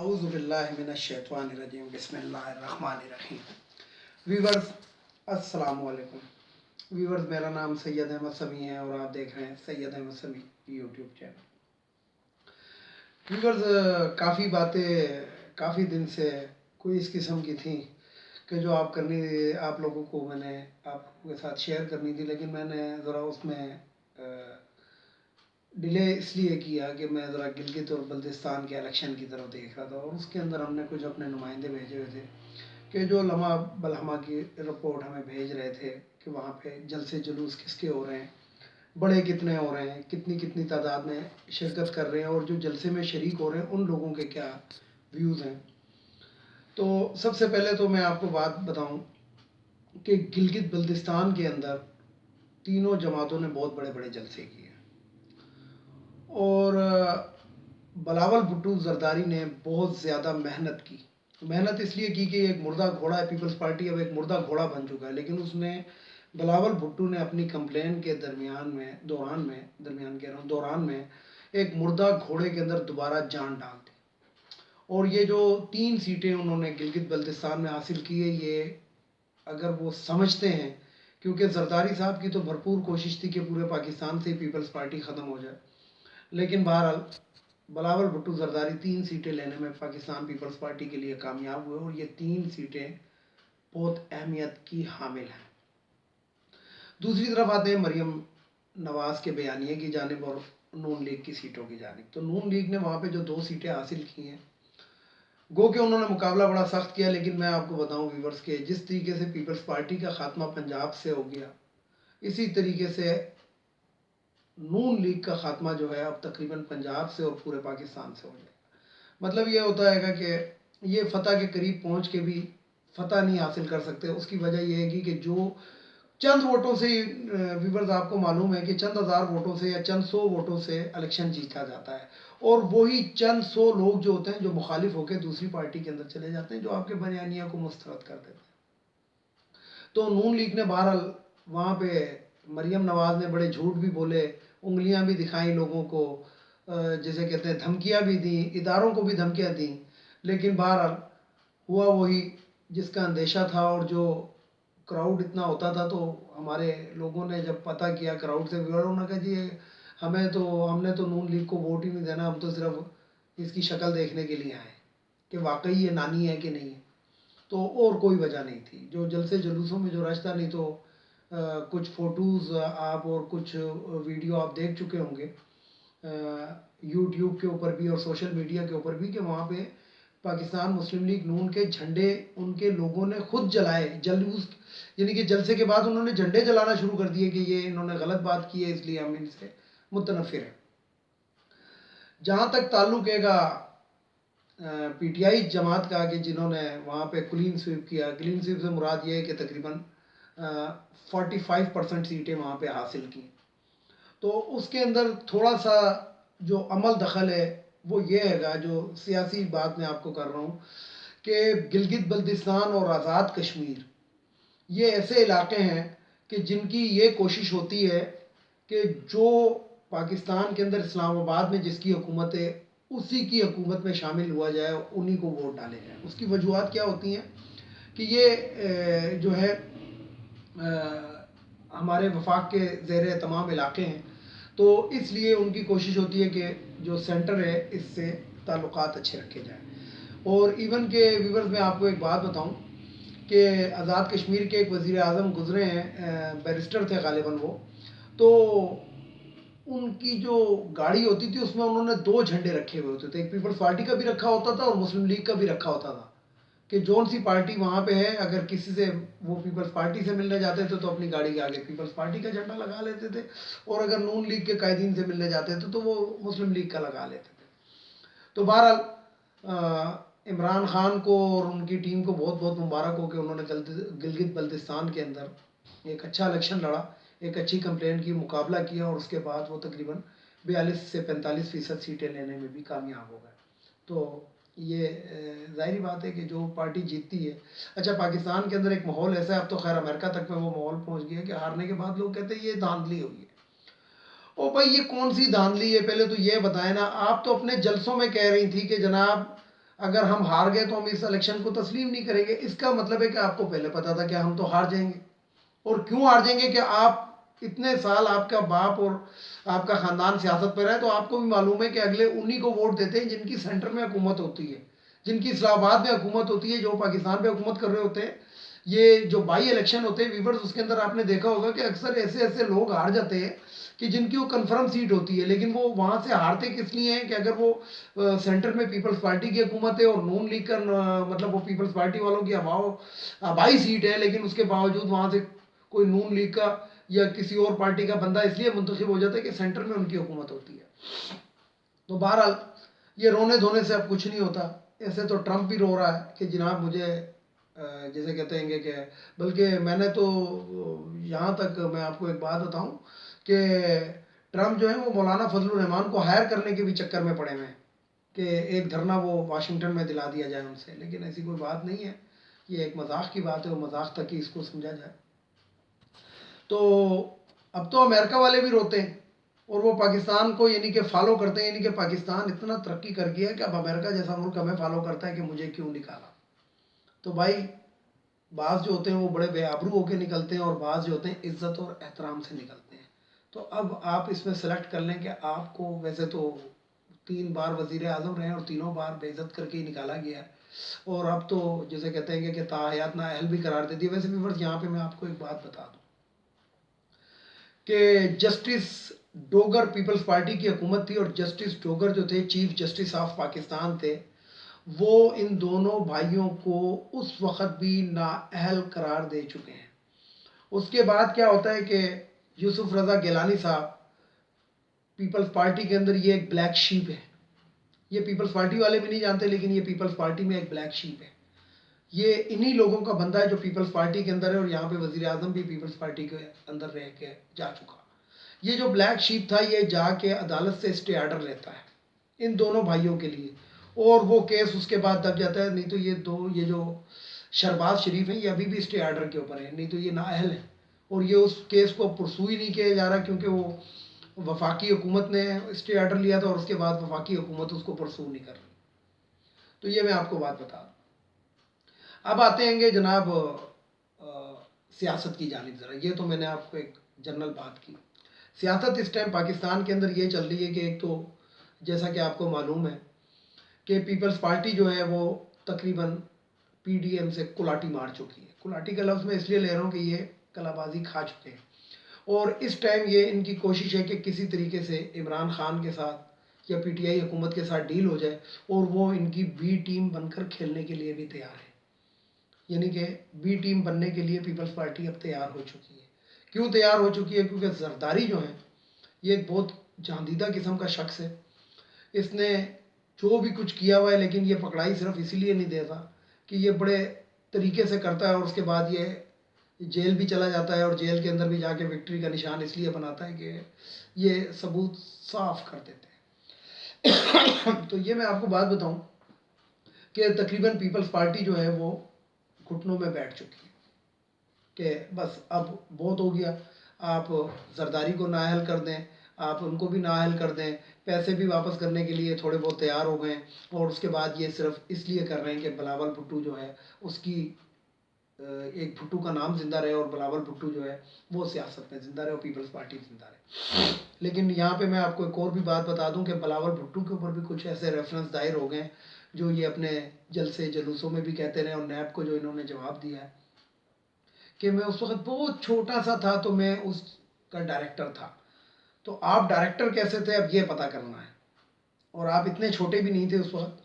اعوذ باللہ من الشیطان الرجیم بسم اللہ الرحمن الرحیم. ویورز السلام علیکم. ویورز میرا نام سید احمد سمیع ہے اور آپ دیکھ رہے ہیں سید احمد سمیع یوٹیوب چینل. ویورز کافی باتیں کافی دن سے کوئی اس قسم کی تھیں کہ جو آپ لوگوں کو میں نے آپ کے ساتھ شیئر کرنی تھی، لیکن میں نے ذرا اس میں ڈیلے اس لیے کیا کہ میں ذرا گلگت اور بلتستان کے الیکشن کی طرف دیکھ رہا تھا، اور اس کے اندر ہم نے کچھ اپنے نمائندے بھیجے ہوئے تھے کہ جو لمحہ بلحمہ کی رپورٹ ہمیں بھیج رہے تھے کہ وہاں پہ جلسے جلوس کس کے ہو رہے ہیں، بڑے کتنے ہو رہے ہیں، کتنی تعداد میں شرکت کر رہے ہیں، اور جو جلسے میں شریک ہو رہے ہیں ان لوگوں کے کیا ویوز ہیں. تو سب سے پہلے تو میں آپ کو بات بتاؤں کہ گلگت بلتستان کے اندر تینوں جماعتوں نے بہت بڑے بڑے جلسے کیے، اور بلاول بھٹو زرداری نے بہت زیادہ محنت اس لیے کی کہ ایک مردہ گھوڑا ہے. پیپلز پارٹی اب ایک مردہ گھوڑا بن چکا ہے، لیکن اس میں بلاول بھٹو نے اپنی کمپلین کے دوران میں ایک مردہ گھوڑے کے اندر دوبارہ جان ڈال دی. اور یہ جو 3 سیٹیں انہوں نے گلگت بلتستان میں حاصل کی ہے، یہ اگر وہ سمجھتے ہیں، کیونکہ زرداری صاحب کی تو بھرپور کوشش تھی کہ پورے پاکستان سے پیپلز پارٹی ختم ہو جائے، لیکن بہرحال بلاول بھٹو زرداری 3 سیٹیں لینے میں پاکستان پیپلز پارٹی کے لیے کامیاب ہوئے، اور یہ 3 سیٹیں بہت اہمیت کی حامل ہیں. دوسری طرف آتے ہیں مریم نواز کے بیانیے کی جانب اور نون لیگ کی سیٹوں کی جانب. تو نون لیگ نے وہاں پہ جو 2 سیٹیں حاصل کی ہیں، گو کہ انہوں نے مقابلہ بڑا سخت کیا، لیکن میں آپ کو بتاؤں ویورز کے جس طریقے سے پیپلز پارٹی کا خاتمہ پنجاب سے ہو گیا، اسی طریقے سے نون لیگ کا خاتمہ جو ہے اب تقریباً پنجاب سے اور پورے پاکستان سے ہو جائے گا. مطلب یہ ہوتا ہے کہ یہ فتح کے قریب پہنچ کے بھی فتح نہیں حاصل کر سکتے. اس کی وجہ یہ ہے کہ جو چند ووٹوں سے، ویورز آپ کو معلوم ہے کہ چند ہزار ووٹوں سے یا چند 100 ووٹوں سے الیکشن جیتا جاتا ہے، اور وہی چند 100 لوگ جو ہوتے ہیں جو مخالف ہو کے دوسری پارٹی کے اندر چلے جاتے ہیں، جو آپ کے بیانیہ کو مسترد کر دیتے ہیں. تو نون لیگ نے بہرحال وہاں پہ مریم نواز نے بڑے جھوٹ بھی بولے، انگلیاں بھی دکھائیں لوگوں کو، جیسے کہتے ہیں دھمکیاں بھی دیں، اداروں کو بھی دھمکیاں دیں، لیکن بہرحال ہوا وہی جس کا اندیشہ تھا. اور جو کراؤڈ اتنا ہوتا تھا، تو ہمارے لوگوں نے جب پتہ کیا کراؤڈ سے، انہوں نے کہا جی ہم نے تو نون لیگ کو ووٹ ہی نہیں دینا، ہم تو صرف اس کی شکل دیکھنے کے لیے آئے کہ واقعی یہ نانی ہے کہ نہیں ہے. تو اور کوئی وجہ نہیں تھی. جو جلسے جلوسوں میں جو رش تھا، نہیں تو کچھ فوٹوز آپ اور کچھ ویڈیو آپ دیکھ چکے ہوں گے یوٹیوب کے اوپر بھی اور سوشل میڈیا کے اوپر بھی، کہ وہاں پہ پاکستان مسلم لیگ نون کے جھنڈے ان کے لوگوں نے خود جلائے. جلوس یعنی کہ جلسے کے بعد انہوں نے جھنڈے جلانا شروع کر دیے کہ یہ انہوں نے غلط بات کی ہے، اس لیے ہم ان سے متنفر ہیں. جہاں تک تعلق ہے گا پی ٹی آئی جماعت کا کہ جنہوں نے وہاں پہ کلین سویپ کیا، کلین سویپ سے مراد یہ ہے کہ تقریباً 45% سیٹیں وہاں پہ حاصل کی. تو اس کے اندر تھوڑا سا جو عمل دخل ہے وہ یہ ہے گا، جو سیاسی بات میں آپ کو کر رہا ہوں، کہ گلگت بلتستان اور آزاد کشمیر یہ ایسے علاقے ہیں کہ جن کی یہ کوشش ہوتی ہے کہ جو پاکستان کے اندر اسلام آباد میں جس کی حکومت ہے، اسی کی حکومت میں شامل ہوا جائے، انہی کو ووٹ ڈالے جائیں. اس کی وجوہات کیا ہوتی ہیں کہ یہ جو ہے ہمارے وفاق کے زیر تمام علاقے ہیں، تو اس لیے ان کی کوشش ہوتی ہے کہ جو سینٹر ہے اس سے تعلقات اچھے رکھے جائیں. اور ایون کہ ویورز میں آپ کو ایک بات بتاؤں کہ آزاد کشمیر کے ایک وزیر اعظم گزرے ہیں، بیرسٹر تھے غالباً وہ، تو ان کی جو گاڑی ہوتی تھی اس میں انہوں نے 2 جھنڈے رکھے ہوئے ہوتے تھے. ایک پیپلز پارٹی کا بھی رکھا ہوتا تھا اور مسلم لیگ کا بھی رکھا ہوتا تھا، کہ جون سی پارٹی وہاں پہ ہے، اگر کسی سے وہ پیپلز پارٹی سے ملنے جاتے تھے تو اپنی گاڑی کے آگے پیپلز پارٹی کا جھنڈا لگا لیتے تھے، اور اگر نون لیگ کے قائدین سے ملنے جاتے تھے تو وہ مسلم لیگ کا لگا لیتے تھے. تو بہرحال عمران خان کو اور ان کی ٹیم کو بہت بہت مبارک ہو کہ انہوں نے گلگت بلتستان کے اندر ایک اچھا الیکشن لڑا، ایک اچھی کمپلین کی، مقابلہ کیا، اور اس کے بعد وہ تقریباً 42 سے 45% سیٹیں لینے میں بھی کامیاب ہو گئے. تو یہ ظاہری بات ہے کہ جو پارٹی جیتتی ہے. اچھا، پاکستان کے اندر ایک ماحول ایسا ہے، اب تو خیر امریکہ تک میں وہ ماحول پہنچ گیا کہ ہارنے کے بعد لوگ کہتے ہیں یہ دھاندلی ہوئی ہے. او بھائی یہ کون سی دھاندلی ہے؟ پہلے تو یہ بتائیں نا. آپ تو اپنے جلسوں میں کہہ رہی تھی کہ جناب اگر ہم ہار گئے تو ہم اس الیکشن کو تسلیم نہیں کریں گے. اس کا مطلب ہے کہ آپ کو پہلے پتا تھا کہ ہم تو ہار جائیں گے. اور کیوں ہار جائیں گے کہ آپ اتنے سال آپ کا باپ اور آپ کا خاندان سیاست پہ رہا ہے, تو آپ کو بھی معلوم ہے کہ اگلے انہی کو ووٹ دیتے ہیں جن کی سینٹر میں حکومت ہوتی ہے, جن کی اسلام آباد میں حکومت ہوتی ہے, جو پاکستان پہ حکومت کر رہے ہوتے ہیں. یہ جو بائی الیکشن ہوتے ہیں ویورز, اس کے اندر آپ نے دیکھا ہوگا کہ اکثر ایسے ایسے لوگ ہار جاتے ہیں کہ جن کی وہ کنفرم سیٹ ہوتی ہے, لیکن وہ وہاں سے ہارتے کس لیے ہیں کہ اگر وہ سینٹر میں پیپلز پارٹی کی حکومت ہے اور نون لیگ کا مطلب وہ پیپلز پارٹی والوں کی آبائی سیٹ ہے, لیکن اس کے باوجود وہاں سے کوئی نون لیگ کا یا کسی اور پارٹی کا بندہ اس لیے منتخب ہو جاتا ہے کہ سینٹر میں ان کی حکومت ہوتی ہے. تو بہرحال یہ رونے دھونے سے اب کچھ نہیں ہوتا. ایسے تو ٹرمپ بھی رو رہا ہے کہ جناب مجھے جیسے کہتے ہیں کہ بلکہ میں نے تو یہاں تک میں آپ کو ایک بات بتاؤں کہ ٹرمپ جو ہے وہ مولانا فضل الرحمان کو ہائر کرنے کے بھی چکر میں پڑے ہوئے ہیں کہ ایک دھرنا وہ واشنگٹن میں دلا دیا جائے ان سے, لیکن ایسی کوئی بات نہیں ہے. یہ ایک مذاق کی بات ہے, وہ مذاق تک ہی اس کو سمجھا جائے. تو اب تو امریکہ والے بھی روتے ہیں اور وہ پاکستان کو یعنی کہ فالو کرتے ہیں, یعنی کہ پاکستان اتنا ترقی کر گیا کہ اب امریکہ جیسا ملک ہمیں فالو کرتا ہے کہ مجھے کیوں نکالا. تو بھائی بعض جو ہوتے ہیں وہ بڑے بے آبرو ہو کے نکلتے ہیں اور بعض جو ہوتے ہیں عزت اور احترام سے نکلتے ہیں. تو اب آپ اس میں سلیکٹ کر لیں کہ آپ کو, ویسے تو 3 بار وزیر اعظم رہے ہیں اور تینوں بار بے عزت کر کے ہی نکالا گیا ہے, اور اب تو جیسے کہتے ہیں کہ تاحیات نااہل بھی قرار دے دیا. ویسے بھی یہاں پہ میں آپ کو ایک بات بتا دوں کہ جسٹس ڈوگر پیپلز پارٹی کی حکومت تھی, اور جسٹس ڈوگر جو تھے چیف جسٹس آف پاکستان تھے, وہ ان دونوں بھائیوں کو اس وقت بھی نااہل قرار دے چکے ہیں. اس کے بعد کیا ہوتا ہے کہ یوسف رضا گیلانی صاحب پیپلز پارٹی کے اندر یہ ایک بلیک شیپ ہے. یہ پیپلز پارٹی والے بھی نہیں جانتے, لیکن یہ پیپلز پارٹی میں ایک بلیک شیپ ہے. یہ انہی لوگوں کا بندہ ہے جو پیپلز پارٹی کے اندر ہے, اور یہاں پہ وزیر اعظم بھی پیپلز پارٹی کے اندر رہ کے جا چکا. یہ جو بلیک شیپ تھا یہ جا کے عدالت سے اسٹے آرڈر لیتا ہے ان دونوں بھائیوں کے لیے, اور وہ کیس اس کے بعد دب جاتا ہے. نہیں تو یہ جو شہباز شریف ہیں یہ ابھی بھی اسٹے آرڈر کے اوپر ہیں, نہیں تو یہ نااہل ہیں, اور یہ اس کیس کو پرسو ہی نہیں کیا جا رہا کیونکہ وہ وفاقی حکومت نے اسٹے آرڈر لیا تھا اور اس کے بعد وفاقی حکومت اس کو پرسو نہیں کر رہی. تو یہ میں آپ کو بات بتا دوں. اب آتے ہیں کہ جناب سیاست کی جانب ذرا. یہ تو میں نے آپ کو ایک جنرل بات کی. سیاست اس ٹائم پاکستان کے اندر یہ چل رہی ہے کہ ایک تو جیسا کہ آپ کو معلوم ہے کہ پیپلز پارٹی جو ہے وہ تقریباً پی ڈی ایم سے کلاٹی مار چکی ہے. کلاٹی کا لفظ میں اس لیے لے رہا ہوں کہ یہ کلا بازی کھا چکے ہیں, اور اس ٹائم یہ ان کی کوشش ہے کہ کسی طریقے سے عمران خان کے ساتھ یا پی ٹی آئی حکومت کے ساتھ ڈیل ہو جائے, اور وہ ان کی بی ٹیم بن کر کھیلنے کے لیے بھی تیار ہے. یعنی کہ بی ٹیم بننے کے لیے پیپلز پارٹی اب تیار ہو چکی ہے. کیوں تیار ہو چکی ہے؟ کیونکہ زرداری جو ہیں یہ ایک بہت جاندیدہ قسم کا شخص ہے. اس نے جو بھی کچھ کیا ہوا ہے, لیکن یہ پکڑائی صرف اسی لیے نہیں دیتا کہ یہ بڑے طریقے سے کرتا ہے, اور اس کے بعد یہ جیل بھی چلا جاتا ہے, اور جیل کے اندر بھی جا کے وکٹری کا نشان اس لیے بناتا ہے کہ یہ ثبوت صاف کر دیتے ہیں. تو یہ میں آپ کو بات بتاؤں کہ تقریباً پیپلز پارٹی جو ہے وہ گھٹنوں میں بیٹھ چکی ہے کہ بس اب بہت ہو گیا. آپ زرداری کو نااہل کر دیں, آپ ان کو بھی نااہل کر دیں, پیسے بھی واپس کرنے کے لیے تھوڑے بہت تیار ہو گئے, اور اس کے بعد یہ صرف اس لیے کر رہے ہیں کہ بلاول بھٹو جو ہے اس کی ایک بھٹو کا نام زندہ رہے, اور بلاول بھٹو جو ہے وہ سیاست میں زندہ رہے اور پیپلز پارٹی زندہ رہے. لیکن یہاں پہ میں آپ کو ایک اور بھی بات بتا دوں کہ بلاول بھٹو کے اوپر بھی کچھ ایسے ریفرنس دائر ہو گئے جو یہ اپنے جلسے جلوسوں میں بھی کہتے رہے, اور نیب کو جو انہوں نے جواب دیا ہے کہ میں اس وقت بہت چھوٹا سا تھا تو میں اس کا ڈائریکٹر تھا. تو آپ ڈائریکٹر کیسے تھے اب یہ پتہ کرنا ہے, اور آپ اتنے چھوٹے بھی نہیں تھے اس وقت,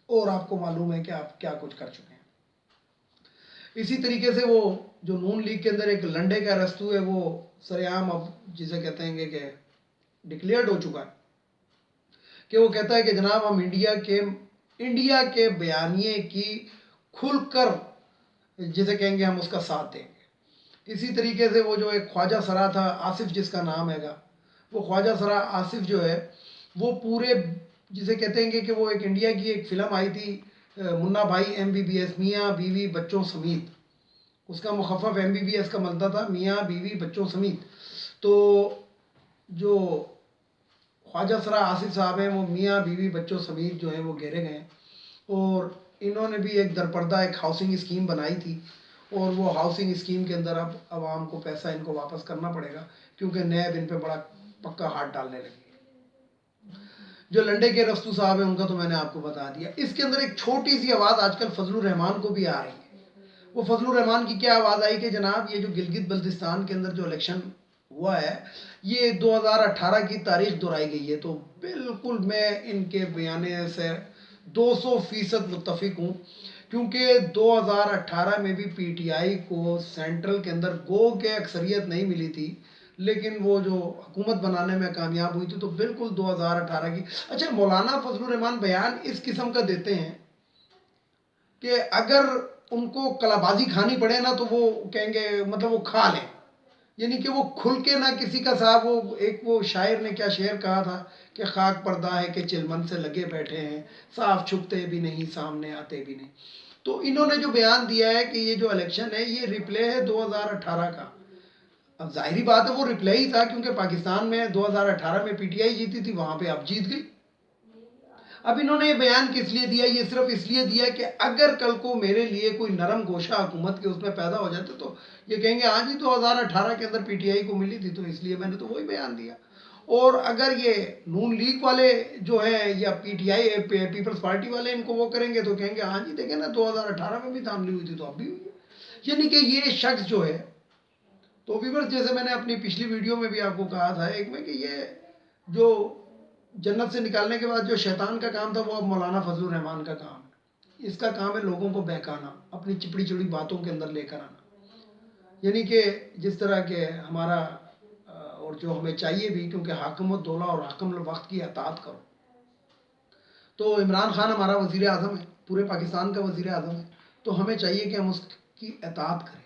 اور آپ کو معلوم ہے کہ آپ کیا کچھ کر چکے ہیں. اسی طریقے سے وہ جو نون لیگ کے اندر ایک لنڈے کا رستو ہے وہ سر عام اب جسے کہتے ہیں کہ ڈکلیئرڈ ہو چکا ہے کہ وہ کہتا ہے کہ جناب ہم انڈیا کے بیانیے کی کھل کر جسے کہیں گے ہم اس کا ساتھ دیں گے. اسی طریقے سے وہ جو ایک خواجہ سرا تھا آصف جس کا نام ہے گا, وہ خواجہ سرا آصف جو ہے وہ پورے جسے کہتے ہیں کہ وہ ایک انڈیا کی ایک فلم آئی تھی منا بھائی ایم بی بی ایس, میاں بیوی بچوں سمیت, اس کا مخفف ایم بی بی ایس کا ملتا تھا میاں بیوی بچوں سمیت. تو جو خواجہ سرا آصف صاحب ہیں وہ میاں بیوی بچوں سمیت جو ہیں وہ گھیرے گئے ہیں, اور انہوں نے بھی ایک درپردہ ایک ہاؤسنگ اسکیم بنائی تھی، اور وہ ہاؤسنگ اسکیم کے اندر اب عوام کو پیسہ ان کو واپس کرنا پڑے گا، کیونکہ نیب ان پہ بڑا پکا ہاتھ ڈالنے لگی ہے۔ جو لنڈے کے رفتو صاحب ہیں ان کا تو میں نے آپ کو بتا دیا۔ اس کے اندر ایک چھوٹی سی آواز آج کل فضل الرحمان کو بھی آ رہی ہے۔ وہ فضل الرحمان کی کیا آواز آئی کہ جناب یہ جو گلگت بلتستان کے اندر جو الیکشن ہوا ہے یہ 2018 کی تاریخ دہرائی گئی ہے، تو بالکل میں ان کے بیانے سے 200% متفق ہوں، کیونکہ 2018 میں بھی پی ٹی آئی کو سینٹرل کے اندر گو کے اکثریت نہیں ملی تھی، لیکن وہ جو حکومت بنانے میں کامیاب ہوئی تھی، تو بالکل 2018 کی اچھا مولانا فضل الرحمان بیان اس قسم کا دیتے ہیں کہ اگر ان کو کلابازی کھانی پڑے نا تو وہ کہیں گے مطلب وہ کھا لیں، یعنی کہ وہ کھل کے نہ کسی کا صاحب، وہ شاعر نے کیا شعر کہا تھا کہ خاک پردہ ہے کہ چلمن سے لگے بیٹھے ہیں، صاف چھپتے بھی نہیں سامنے آتے بھی نہیں۔ تو انہوں نے جو بیان دیا ہے کہ یہ جو الیکشن ہے یہ ریپلے ہے 2018 کا۔ اب ظاہری بات ہے وہ ریپلے ہی تھا، کیونکہ پاکستان میں 2018 میں پی ٹی آئی جیتی تھی، وہاں پہ اب جیت گئی۔ اب انہوں نے یہ بیان کس لیے دیا؟ یہ صرف اس لیے دیا کہ اگر کل کو میرے لیے کوئی نرم گوشہ حکومت کے اس میں پیدا ہو جاتے تو یہ کہیں گے ہاں جی 2018 کے اندر پی ٹی آئی کو ملی تھی، تو اس لیے میں نے تو وہی بیان دیا۔ اور اگر یہ نون لیگ والے جو ہیں یا پی ٹی آئی پیپلز پارٹی والے ان کو وہ کریں گے تو کہیں گے ہاں جی دیکھیں نا 2018 میں بھی دھاندلی ہوئی تھی تو اب بھی ہوئی ہے۔ یعنی کہ یہ شخص جو ہے، تو ویورز جیسے میں نے اپنی پچھلی ویڈیو میں بھی آپ کو کہا تھا ایک میں کہ یہ جو جنت سے نکالنے کے بعد جو شیطان کا کام تھا وہ اب مولانا فضل الرحمان کا کام ہے۔ اس کا کام ہے لوگوں کو بہکانا، اپنی چپڑی چپڑی باتوں کے اندر لے کر آنا، یعنی کہ جس طرح کہ ہمارا اور جو ہمیں چاہیے بھی، کیونکہ حاکم الدولہ اور حاکم الوقت کی اطاعت کرو، تو عمران خان ہمارا وزیر اعظم ہے، پورے پاکستان کا وزیر اعظم ہے، تو ہمیں چاہیے کہ ہم اس کی اطاعت کریں۔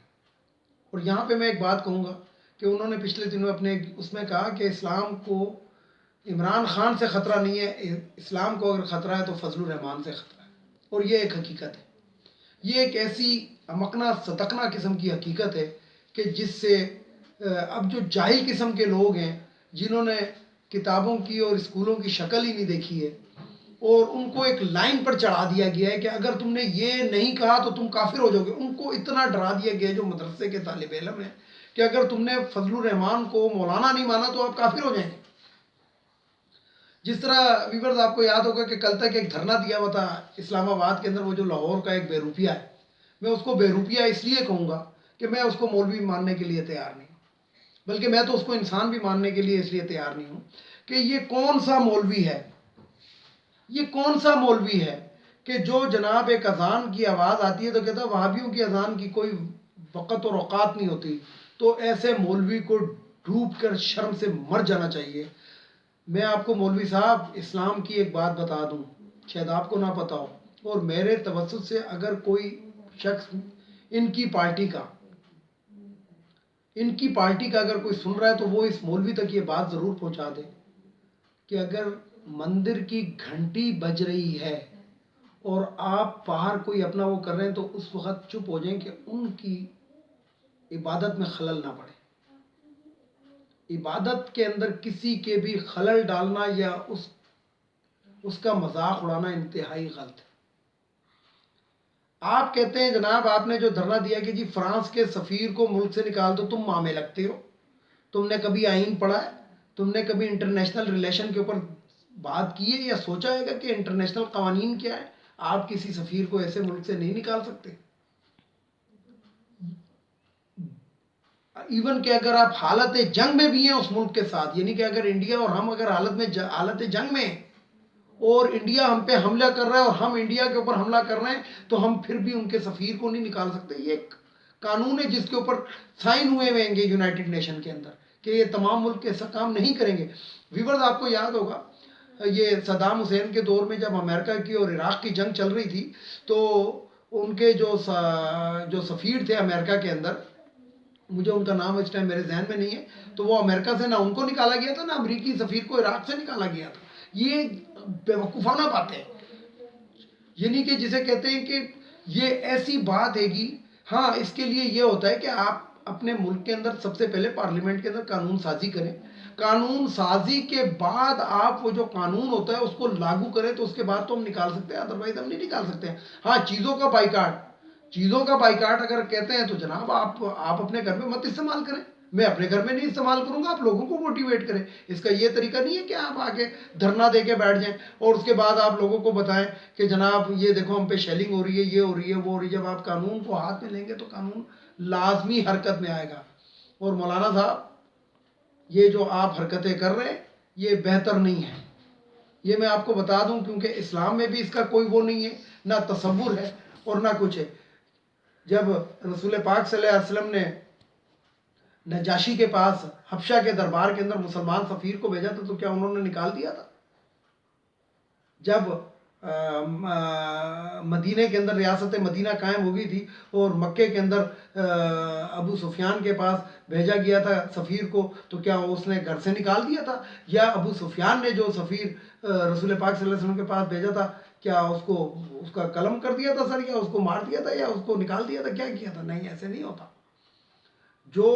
اور یہاں پہ میں ایک بات کہوں گا کہ انہوں نے پچھلے دنوں اپنے اس میں کہا کہ اسلام کو عمران خان سے خطرہ نہیں ہے، اسلام کو اگر خطرہ ہے تو فضل الرحمان سے خطرہ ہے، اور یہ ایک حقیقت ہے۔ یہ ایک ایسی امکنا صدقنا قسم کی حقیقت ہے کہ جس سے اب جو جاہل قسم کے لوگ ہیں جنہوں نے کتابوں کی اور اسکولوں کی شکل ہی نہیں دیکھی ہے، اور ان کو ایک لائن پر چڑھا دیا گیا ہے کہ اگر تم نے یہ نہیں کہا تو تم کافر ہو جاؤ گے، ان کو اتنا ڈرا دیا گیا ہے جو مدرسے کے طالب علم ہیں کہ اگر تم نے فضل الرحمان کو مولانا نہیں مانا تو آپ کافر ہو جائیں گے۔ جس طرح ویورز آپ کو یاد ہوگا کہ کل تک ایک دھرنا دیا ہوا تھا اسلام آباد کے اندر، وہ جو لاہور کا ایک بے روپیہ ہے، میں اس کو بے روپیہ اس لیے کہوں گا کہ میں اس کو مولوی ماننے کے لیے تیار نہیں ہوں، بلکہ میں تو اس کو انسان بھی ماننے کے لیے اس لیے تیار نہیں ہوں کہ یہ کون سا مولوی ہے، یہ کون سا مولوی ہے کہ جو جناب ایک اذان کی آواز آتی ہے تو کہتا ہے وہابیوں کی اذان کی کوئی وقت اور اوقات نہیں ہوتی، تو ایسے مولوی کو ڈوب کر شرم سے مر جانا چاہیے۔ میں آپ کو مولوی صاحب اسلام کی ایک بات بتا دوں، شاید آپ کو نہ پتا ہو، اور میرے توسط سے اگر کوئی شخص ان کی پارٹی کا اگر کوئی سن رہا ہے تو وہ اس مولوی تک یہ بات ضرور پہنچا دے کہ اگر مندر کی گھنٹی بج رہی ہے اور آپ باہر کوئی اپنا وہ کر رہے ہیں تو اس وقت چپ ہو جائیں کہ ان کی عبادت میں خلل نہ پڑے۔ عبادت کے اندر کسی کے بھی خلل ڈالنا یا اس کا مذاق اڑانا انتہائی غلط ہے۔ آپ کہتے ہیں جناب آپ نے جو دھرنا دیا کہ جی فرانس کے سفیر کو ملک سے نکال دو، تم ماں میں لگتے ہو، تم نے کبھی آئین پڑھا ہے؟ تم نے کبھی انٹرنیشنل ریلیشن کے اوپر بات کی ہے یا سوچا ہے گا کہ انٹرنیشنل قوانین کیا ہے؟ آپ کسی سفیر کو ایسے ملک سے نہیں نکال سکتے۔ ایون کہ اگر آپ حالت جنگ میں بھی ہیں اس ملک کے ساتھ، یعنی کہ اگر انڈیا اور ہم اگر حالت جنگ میں ہیں اور انڈیا ہم پہ حملہ کر رہا ہے اور ہم انڈیا کے اوپر حملہ کر رہے ہیں، تو ہم پھر بھی ان کے سفیر کو نہیں نکال سکتے۔ یہ ایک قانون ہے جس کے اوپر سائن ہوئے ہیں گے یونائٹڈ نیشن کے اندر کہ یہ تمام ملک ایسا کام نہیں کریں گے۔ ویورز آپ کو یاد ہوگا یہ صدام حسین کے دور میں جب امریکہ کی اور عراق کی جنگ چل رہی تھی تو ان کے جو سفیر تھے امریکہ کے اندر، مجھے ان کا نام اس ٹائم میرے ذہن میں نہیں ہے، تو وہ امریکہ سے نہ ان کو نکالا گیا تھا نہ امریکی سفیر کو عراق سے نکالا گیا تھا۔ یہ بیوقوفانہ باتیں، یعنی کہ جسے کہتے ہیں کہ یہ ایسی بات ہے کہ ہاں اس کے لیے یہ ہوتا ہے کہ آپ اپنے ملک کے اندر سب سے پہلے پارلیمنٹ کے اندر قانون سازی کریں، قانون سازی کے بعد آپ وہ جو قانون ہوتا ہے اس کو لاگو کریں تو اس کے بعد تو ہم نکال سکتے ہیں، ادروائز ہم نہیں نکال سکتے ہیں۔ ہاں چیزوں کا بائیکاٹ اگر کہتے ہیں تو جناب آپ اپنے گھر میں مت استعمال کریں، میں اپنے گھر میں نہیں استعمال کروں گا، آپ لوگوں کو موٹیویٹ کریں۔ اس کا یہ طریقہ نہیں ہے کہ آپ آگے دھرنا دے کے بیٹھ جائیں اور اس کے بعد آپ لوگوں کو بتائیں کہ جناب یہ دیکھو ہم پہ شیلنگ ہو رہی ہے، یہ ہو رہی ہے، وہ ہو رہی ہے۔ جب آپ قانون کو ہاتھ میں لیں گے تو قانون لازمی حرکت میں آئے گا۔ اور مولانا صاحب یہ جو آپ حرکتیں کر رہے ہیں یہ بہتر نہیں ہے، یہ میں آپ کو بتا دوں، کیونکہ اسلام میں بھی اس کا کوئی وہ نہیں ہے، نہ تصور ہے اور نہ کچھ ہے۔ جب رسول پاک صلی اللہ علیہ وسلم نے نجاشی کے پاس حبشہ کے دربار کے اندر مسلمان سفیر کو بھیجا تھا تو کیا انہوں نے نکال دیا تھا؟ جب مدینہ کے اندر ریاست مدینہ قائم ہو گئی تھی اور مکے کے اندر ابو سفیان کے پاس بھیجا گیا تھا سفیر کو، تو کیا اس نے گھر سے نکال دیا تھا؟ یا ابو سفیان نے جو سفیر رسول پاک صلی اللہ علیہ وسلم کے پاس بھیجا تھا کیا اس کا قلم کر دیا تھا سر، یا اس کو مار دیا تھا، یا اس کو نکال دیا تھا، کیا کیا تھا؟ نہیں، ایسے نہیں ہوتا۔ جو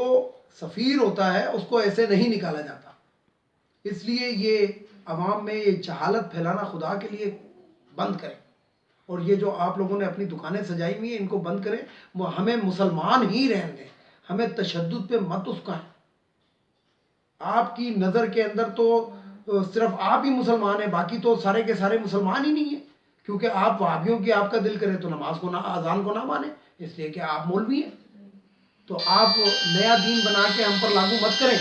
سفیر ہوتا ہے اس کو ایسے نہیں نکالا جاتا۔ اس لیے یہ عوام میں یہ جہالت پھیلانا خدا کے لیے بند کریں، اور یہ جو آپ لوگوں نے اپنی دکانیں سجائی ہوئی ہیں ان کو بند کریں۔ وہ ہمیں مسلمان ہی رہنے دیں، ہمیں تشدد پہ مت اسکائیں۔ آپ کی نظر کے اندر تو صرف آپ ہی مسلمان ہیں، باقی تو سارے کے سارے مسلمان ہی نہیں ہیں، کیونکہ آپ وہابیوں کی آپ کا دل کرے تو نماز کو نہ، اذان کو نہ مانیں، اس لیے کہ آپ مولوی ہیں۔ تو آپ نیا دین بنا کے ہم پر لاگو مت کریں۔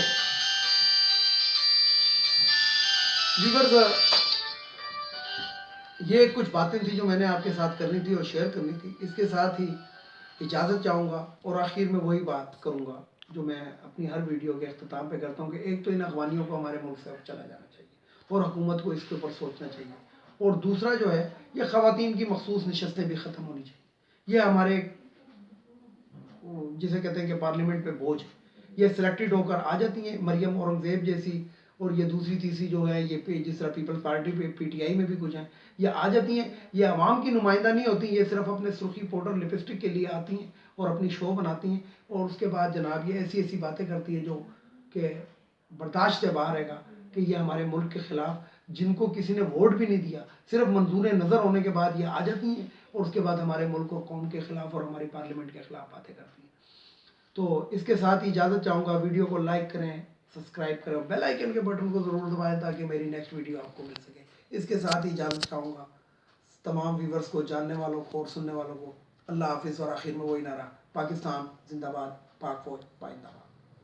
ویورز، یہ کچھ باتیں تھی جو میں نے آپ کے ساتھ کرنی تھی اور شیئر کرنی تھی۔ اس کے ساتھ ہی اجازت چاہوں گا، اور آخر میں وہی بات کروں گا جو میں اپنی ہر ویڈیو کے اختتام پہ کرتا ہوں، کہ ایک تو ان افغانیوں کو ہمارے ملک سے اب چلا جانا چاہیے اور حکومت کو اس کے اوپر سوچنا چاہیے، اور دوسرا جو ہے یہ خواتین کی مخصوص نشستیں بھی ختم ہونی چاہیے۔ یہ ہمارے جسے کہتے ہیں کہ پارلیمنٹ پہ بوجھ، یہ سلیکٹڈ ہو کر آ جاتی ہیں، مریم اورنگزیب جیسی، اور یہ دوسری تیسری جو ہے یہ جس طرح پیپلز پارٹی پہ پی ٹی آئی میں بھی کچھ ہیں، یہ آ جاتی ہیں۔ یہ عوام کی نمائندہ نہیں ہوتی، یہ صرف اپنے سرخی پاؤڈر لپسٹک کے لیے آتی ہیں اور اپنی شو بناتی ہیں، اور اس کے بعد جناب یہ ایسی ایسی باتیں کرتی ہیں جو کہ برداشت سے باہر ہے گا، کہ یہ ہمارے ملک کے خلاف، جن کو کسی نے ووٹ بھی نہیں دیا، صرف منظور نظر ہونے کے بعد یہ آ جاتی ہیں اور اس کے بعد ہمارے ملک اور قوم کے خلاف اور ہماری پارلیمنٹ کے خلاف باتیں کرتی ہیں۔ تو اس کے ساتھ ہی اجازت چاہوں گا، ویڈیو کو لائک کریں، سبسکرائب کریں، بیل آئیکن کے بٹن کو ضرور دبائیں تاکہ میری نیکسٹ ویڈیو آپ کو مل سکے۔ اس کے ساتھ ہی اجازت چاہوں گا تمام ویورز کو، جاننے والوں کو اور سننے والوں کو۔ اللہ حافظ، اور آخر میں وہی نعرہ، پاکستان زندہ باد، پاک فوج پائندہ باد۔